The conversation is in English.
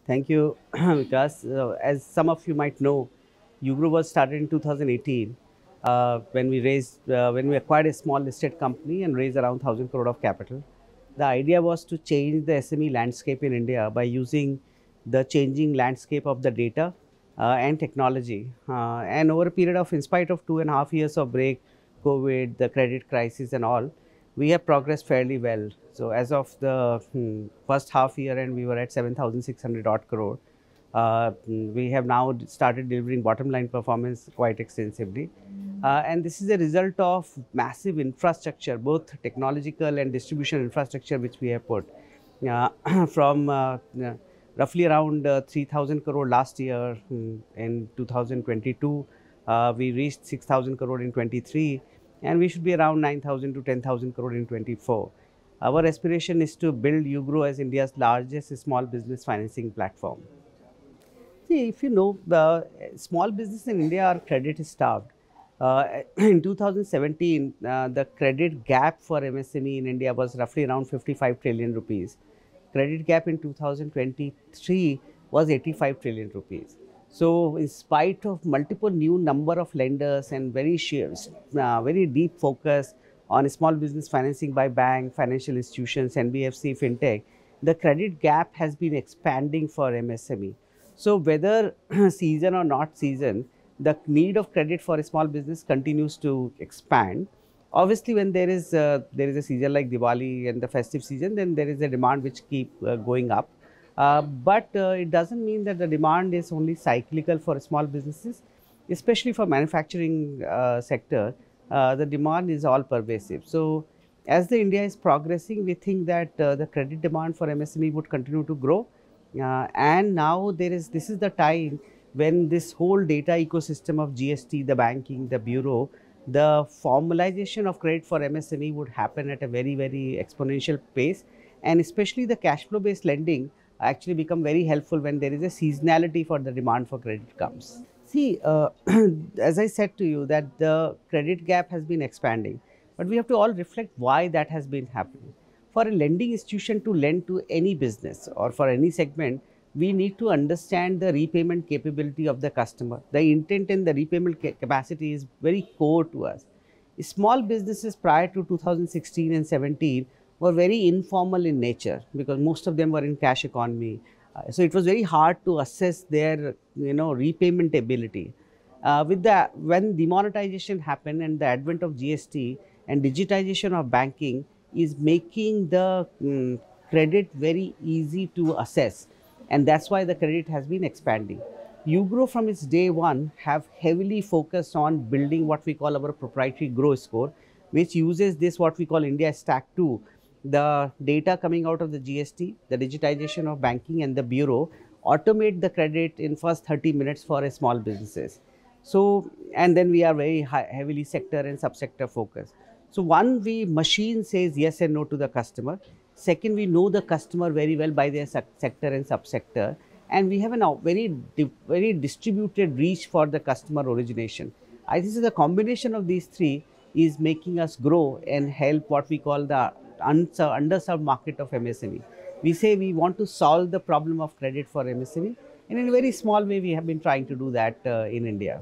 Thank you, Vikas. As some of you might know, UGro was started in 2018 when we acquired a small listed company and raised around 1,000 crore of capital. The idea was to change the SME landscape in India by using the changing landscape of the data and technology. And over a period of, in spite of 2.5 years of break, COVID, the credit crisis, and all, we have progressed fairly well. So as of the first half year, and we were at 7,600 odd crore. We have now started delivering bottom line performance quite extensively. And this is a result of massive infrastructure, both technological and distribution infrastructure, which we have put from roughly around 3,000 crore last year in 2022. We reached 6,000 crore in 23, and we should be around 9,000 to 10,000 crore in 24. Our aspiration is to build UGro as India's largest small business financing platform. See, if you know, small business in India are credit starved. In 2017, the credit gap for MSME in India was roughly around 55 trillion rupees. Credit gap in 2023 was 85 trillion rupees. So, in spite of multiple new number of lenders and very deep focus on small business financing by bank, financial institutions, NBFC, fintech, the credit gap has been expanding for MSME. So, whether season or not season, the need of credit for a small business continues to expand. Obviously, when there is a season like Diwali and the festive season, then there is a demand which keep going up. But it doesn't mean that the demand is only cyclical for small businesses, especially for manufacturing sector. The demand is all pervasive. So, as the India is progressing, we think that the credit demand for MSME would continue to grow. And now this is the time when this whole data ecosystem of GST, the banking, the bureau, the formalization of credit for MSME would happen at a very exponential pace, and especially the cash flow based lending actually become very helpful when there is a seasonality for the demand for credit comes. See, as I said to you that the credit gap has been expanding, but we have to all reflect why that has been happening. For a lending institution to lend to any business or for any segment, we need to understand the repayment capability of the customer. The intent and the repayment capacity is very core to us. Small businesses prior to 2016 and 17 were very informal in nature because most of them were in cash economy. So it was very hard to assess their repayment ability. With the when demonetization happened and the advent of GST and digitization of banking is making the credit very easy to assess, and that's why the credit has been expanding. UGro from its day one have heavily focused on building what we call our proprietary GRO score, which uses this what we call India Stack 2, the data coming out of the GST, the digitization of banking and the bureau, automate the credit in first 30 minutes for a small businesses. So, and then we are very heavily sector and subsector focused. So, one, we machine says yes and no to the customer. Second, we know the customer very well by their sector and subsector, and we have a very distributed reach for the customer origination. I think the combination of these three is making us grow and help what we call the underserved market of MSME. We say we want to solve the problem of credit for MSME, and in a very small way, we have been trying to do that in India.